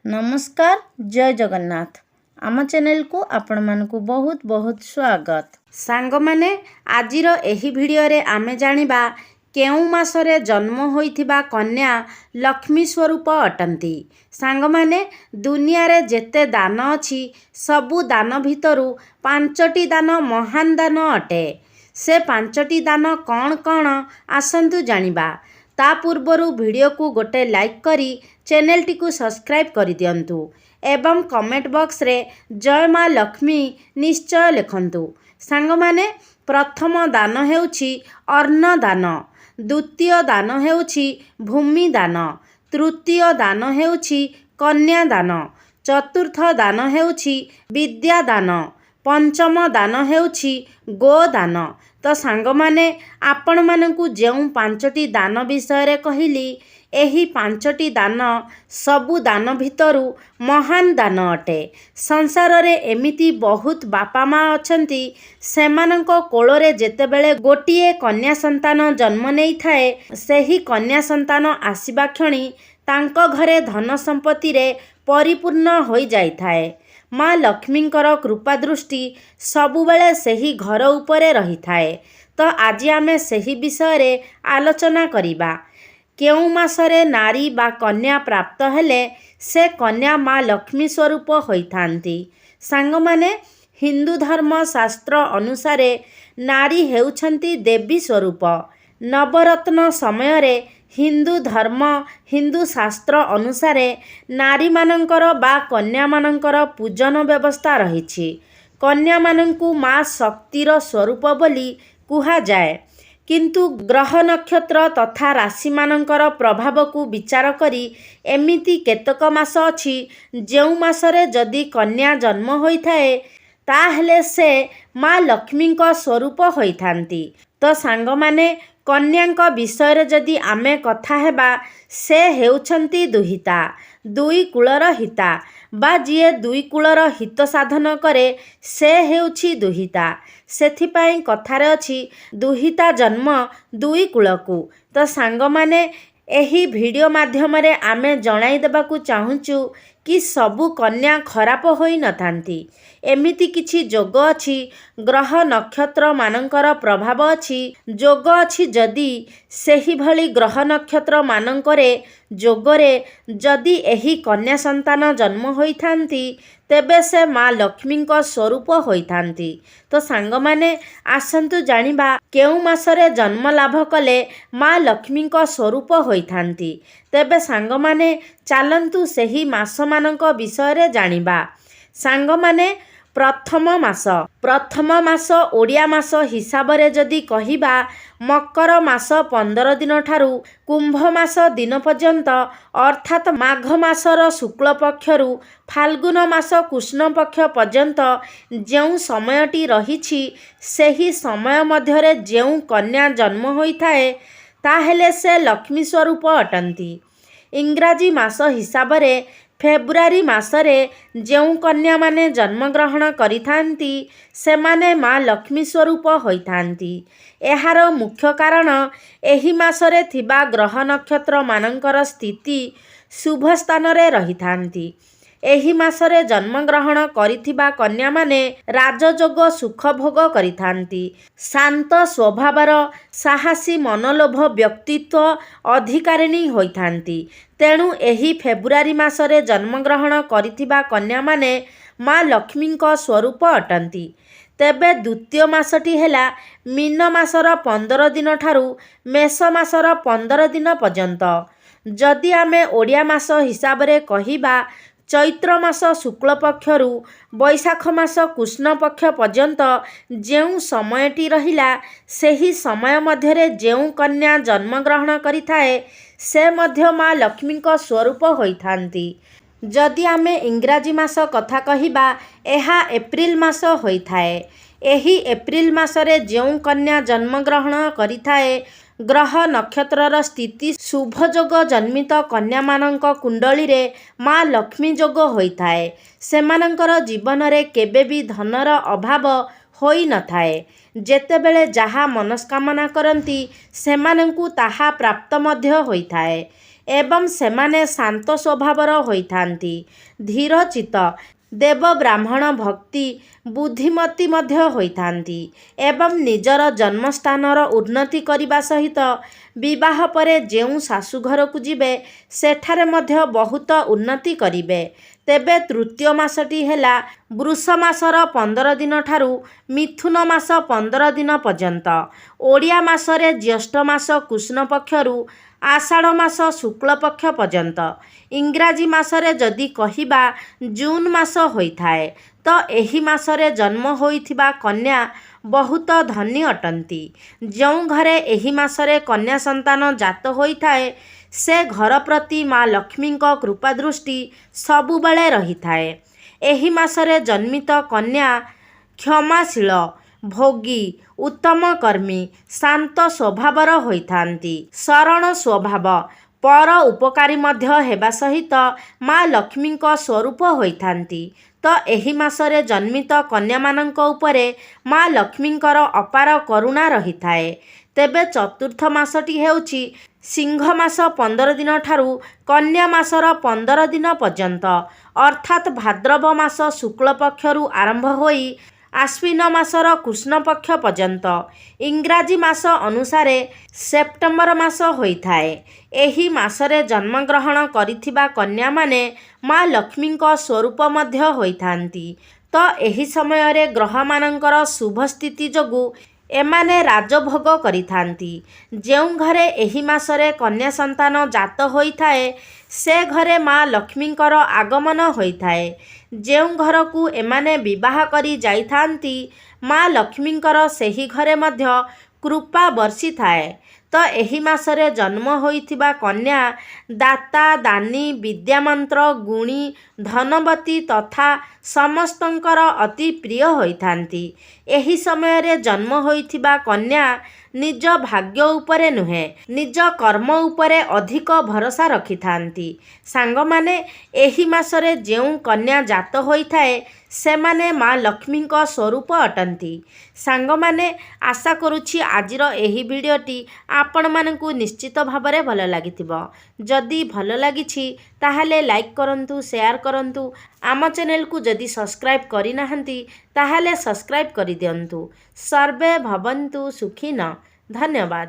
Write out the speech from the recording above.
नमस्कार जय जगन्नाथ आम चैनल को आपण मानकु बहुत बहुत स्वागत। सांग माने आजिर एही वीडियो रे आमे जानिबा केउ मासरे जन्म होइथिबा कन्या लक्ष्मी स्वरूप अटंती। सांग माने दुनिया रे जेते दान अछि सबु दान भितरु पांचटी दान महान दान अटे। से पांचटी दान कौन कौन आसंतु जानिबा। ता पूर्वरु वीडियो को गोटे लाइक करी चैनल टी को सब्सक्राइब कर दियंतु एवं कमेंट बॉक्स रे जय मां लक्ष्मी निश्चय लिखंतु। सांग माने प्रथम दान हेउछि अन्न दान, द्वितीय दान हेउछि भूमि दान, तृतीय दान हेउछि कन्या दान, चतुर्थ दान हेउछि विद्या दान, पंचम दान हेउछि गोदान। तो सांग माने आपण मानकु जेउ पांचटी दान विषय रे कहिली एही पांचटी दान सबु दान भितरु महान दान अटे। संसार रे एमिति बहुत बापा माँ अछंती सेमानंको कोलोरे जेतेबेले गोटिए कन्या संतान जन्म नेई थाए सेही कन्या संतान आसीबा क्षणी तांको घरे धन संपत्ति रे परिपूर्ण होई जाई थाए। माँ लक्ष्मींकर कृपा दृष्टि सबुबेले सेही घर उपरे रही थाए। तो आज आमे सेही विषय रे आलोचना करिबा। केउ मासरे नारी बा कन्या प्राप्त हेले से कन्या माँ लक्ष्मी स्वरूप होइथांती। सांग माने हिंदू धर्म शास्त्र अनुसारे नारी हेउछंती देवी स्वरूप। नवरत्न समय रे हिंदू धर्म हिंदू शास्त्र अनुसारे नारी मानंकर बा कन्या मानंकर पूजन व्यवस्था रहिछि। कन्या मानंकु माँ शक्तिर स्वरूप बोली कुहा जाए। किंतु ग्रह नक्षत्र तथा राशि मानंकर प्रभाव को विचार करी एमिति केतक मास अछि जेउ मासरे जदि कन्या जन्म होइथाए ताहेले से माँ लक्ष्मींक स्वरूप होइथांती। तो सांग माने कन्यांक विषय रे जदि आमे कथा हेबा से हेउछंती दुहिता, दुई कुलर हिता बा जिए दुई कुलर हित साधन करे से हेउछि दुहिता। सेथिपाई कथारे अछि दुहिता जन्म दुई कुलकु। तो सांग माने एही वीडियो माध्यम रे आमे जणाई देबाकू चाहुचु कि सबु कन्या खराप होई नथांती। एमिति किछि जोग अछि ग्रह नक्षत्र मानंकर प्रभाव अछि जोग अछि जदि सेही भली ग्रह नक्षत्र मानंकरे जोगरे जदि एही कन्या संतान जन्म होइथांती तेबे से माँ लक्ष्मींक स्वरूप होइथांती। तो सांग माने आसंतु जानिबा केउ मासरे जन्म लाभ कले माँ लक्ष्मींक स्वरूप होइथांती। तेबे सांग माने चालंतु सेही मास मानंक विषय रे जानिबा। सांग माने प्रथम मास ओडिया मास हिसाब रे जदि कहिबा मकर मास 15 दिन ठारू कुंभ मास दिन पर्यंत अर्थात माघ मासर शुक्ल पक्षरु फाल्गुन मास कृष्ण पक्ष पर्यंत जेउ समयटी रहिछि सेही समय मध्यरे जेउ कन्या जन्म होइथाए ताहेले से लक्ष्मी स्वरूप अटंती। इंग्राजी मास हिसाब रे फेब्रुआरी मासरे जेउ कन्या माने जन्म ग्रहण करिथांती सेमाने माँ लक्ष्मी स्वरूप होइथांती। एहार मुख्य कारण एही मासरे थिबा ग्रह नक्षत्र मानंकर स्थिति शुभ स्थान रे रहिथांती। एही मासरे जन्म ग्रहण करिथिबा कन्या माने राजयोग सुख भोग करिथांती। शांत स्वभावर साहसी मनोलोभ व्यक्तित्व अधिकारिणी होइथांती। तेणु एही फेब्रुआरी मासरे जन्म ग्रहण करिथिबा कन्या माने माँ लक्ष्मींक स्वरूप अटंती। तेबे द्वितीय मासटी हेला मीन मासर 15 दिन ठारू मेष मासर 15 दिन पर्यंत। जदि आमे ओडिया मास हिसाब रे कहिबा चैत्र मास शुक्ल पक्षरु बैशाख मास कृष्ण पक्ष पर्यंत जेउ समयटी रहिला सेही समय मध्यरे जेउ कन्या जन्म ग्रहण करिथाए से मध्य माँ लक्ष्मींक स्वरूप होइथांती। जदि आमे इंग्राजी मास कथा कहिबा एहा एप्रिल मास होइथाए। एही एप्रिल मासरे जेउ कन्या जन्म ग्रहण करिथाए ग्रह नक्षत्रर स्थिति शुभ जोग जन्मित कन्या मानंक कुंडली रे माँ लक्ष्मी जोग होइथाए। सेमानंकर जीवन रे केबे भी धनर अभाव होई नथाए। जेतेबेले जहा मनस्कामना करंती सेमानंकु ताहा प्राप्त मध्य होइथाए। ଏବଂ ସେମାନେ ଶାନ୍ତ ସ୍ୱଭାବର ହୋଇଥାନ୍ତି, ଧୀରଚିତ୍ତ, ଦେବ ବ୍ରାହ୍ମଣ ଭକ୍ତି ବୁଦ୍ଧିମତୀ ମଧ୍ୟ ହୋଇଥାନ୍ତି ଏବଂ ନିଜର ଜନ୍ମସ୍ଥାନର ଉନ୍ନତି କରିବା ସହିତ ବିବାହ ପରେ ଯେଉଁ ଶାଶୁଘରକୁ ଯିବେ ସେଠାରେ ମଧ୍ୟ ବହୁତ ଉନ୍ନତି କରିବେ। ତେବେ ତୃତୀୟ ମାସଟି ହେଲା ବୃଷ ମାସର 15 ଦିନ ଠାରୁ ମିଥୁନ ମାସ 15 ଦିନ ପର୍ଯ୍ୟନ୍ତ। ଓଡ଼ିଆ ମାସରେ ଜ୍ୟେଷ୍ଠ ମାସ କୃଷ୍ଣ ପକ୍ଷରୁ ଆଷାଢ଼ ମାସ ଶୁକ୍ଳପକ୍ଷ ପର୍ଯ୍ୟନ୍ତ। ଇଂରାଜୀ ମାସରେ ଯଦି କହିବା ଜୁନ୍ ମାସ ହୋଇଥାଏ। ତ ଏହି ମାସରେ ଜନ୍ମ ହୋଇଥିବା କନ୍ୟା ବହୁତ ଧନୀ ଅଟନ୍ତି। ଯେଉଁ ଘରେ ଏହି ମାସରେ କନ୍ୟା ସନ୍ତାନ ଜାତ ହୋଇଥାଏ ସେ ଘର ପ୍ରତି ମା ଲକ୍ଷ୍ମୀଙ୍କ କୃପା ଦୃଷ୍ଟି ସବୁବେଳେ ରହିଥାଏ। ଏହି ମାସରେ ଜନ୍ମିତ କନ୍ୟା କ୍ଷମାଶୀଳ, ଭୋଗୀ, ଉତ୍ତମ କର୍ମୀ, ଶାନ୍ତ ସ୍ୱଭାବର ହୋଇଥାନ୍ତି, ଶରଣ ସ୍ୱଭାବ, ପର ଉପକାରୀ ମଧ୍ୟ ହେବା ସହିତ ମା ଲକ୍ଷ୍ମୀଙ୍କ ସ୍ୱରୂପ ହୋଇଥାନ୍ତି। ତ ଏହି ମାସରେ ଜନ୍ମିତ କନ୍ୟାମାନଙ୍କ ଉପରେ ମା ଲକ୍ଷ୍ମୀଙ୍କର ଅପାର କରୁଣା ରହିଥାଏ। ତେବେ ଚତୁର୍ଥ ମାସଟି ହେଉଛି ସିଂହ ମାସ 15 ଦିନ ଠାରୁ କନ୍ୟା ମାସର 15 ଦିନ ପର୍ଯ୍ୟନ୍ତ, ଅର୍ଥାତ୍ ଭାଦ୍ରବ ମାସ ଶୁକ୍ଳପକ୍ଷରୁ ଆରମ୍ଭ ହୋଇ ଆଶ୍ୱିନ ମାସର କୃଷ୍ଣପକ୍ଷ ପର୍ଯ୍ୟନ୍ତ। ଇଂରାଜୀ ମାସ ଅନୁସାରେ ସେପ୍ଟେମ୍ବର ମାସ ହୋଇଥାଏ। ଏହି ମାସରେ ଜନ୍ମଗ୍ରହଣ କରିଥିବା କନ୍ୟାମାନେ ମା ଲକ୍ଷ୍ମୀଙ୍କ ସ୍ୱରୂପ ମଧ୍ୟ ହୋଇଥାନ୍ତି। ତ ଏହି ସମୟରେ ଗ୍ରହମାନଙ୍କର ଶୁଭ ସ୍ଥିତି ଯୋଗୁଁ ଏମାନେ ରାଜଭୋଗ କରିଥାନ୍ତି। ଯେଉଁ ଘରେ ଏହି ମାସରେ କନ୍ୟା ସନ୍ତାନ ଜାତ ହୋଇଥାଏ ସେ ଘରେ ମା ଲକ୍ଷ୍ମୀଙ୍କର ଆଗମନ ହୋଇଥାଏ। ଯେଉଁ ଘରକୁ ଏମାନେ ବିବାହ କରି ଯାଇଥାନ୍ତି ମା ଲକ୍ଷ୍ମୀଙ୍କର ସେହି ଘରେ ମଧ୍ୟ କୃପା ବର୍ଷିଥାଏ। ତ ଏହି ମାସରେ ଜନ୍ମ ହୋଇଥିବା କନ୍ୟା ଦାତା, ଦାନୀ, ବିଦ୍ୟାମନ୍ତ୍ର, ଗୁଣୀ, ଧନବତୀ ତଥା ସମସ୍ତଙ୍କର ଅତି ପ୍ରିୟ ହୋଇଥାନ୍ତି। ଏହି ସମୟରେ ଜନ୍ମ ହୋଇଥିବା କନ୍ୟା ନିଜ ଭାଗ୍ୟ ଉପରେ ନୁହେଁ ନିଜ କର୍ମ ଉପରେ ଅଧିକ ଭରସା ରଖିଥାନ୍ତି। ସାଙ୍ଗମାନେ, ଏହି ମାସରେ ଯେଉଁ କନ୍ୟା ଜାତ ହୋଇଥାଏ ସେମାନେ ମା ଲକ୍ଷ୍ମୀଙ୍କ ସ୍ୱରୂପ ଅଟନ୍ତି। ସାଙ୍ଗମାନେ, ଆଶା କରୁଛି ଆଜିର ଏହି ଭିଡ଼ିଓଟି ଆପଣମାନଙ୍କୁ ନିଶ୍ଚିତ ଭାବରେ ଭଲ ଲାଗିଥିବ। ଯଦି ଭଲ ଲାଗିଛି ତାହେଲେ ଲାଇକ୍ କରନ୍ତୁ, ସେୟାର କରନ୍ତୁ। ଆମ ଚ୍ୟାନେଲକୁ ଯଦି ସବସ୍କ୍ରାଇବ୍ କରିନାହାନ୍ତି ତାହେଲେ ସବସ୍କ୍ରାଇବ୍ କରିଦିଅନ୍ତୁ। ସର୍ବେ ଭବନ୍ତୁ ସୁଖିନଃ। ଧନ୍ୟବାଦ।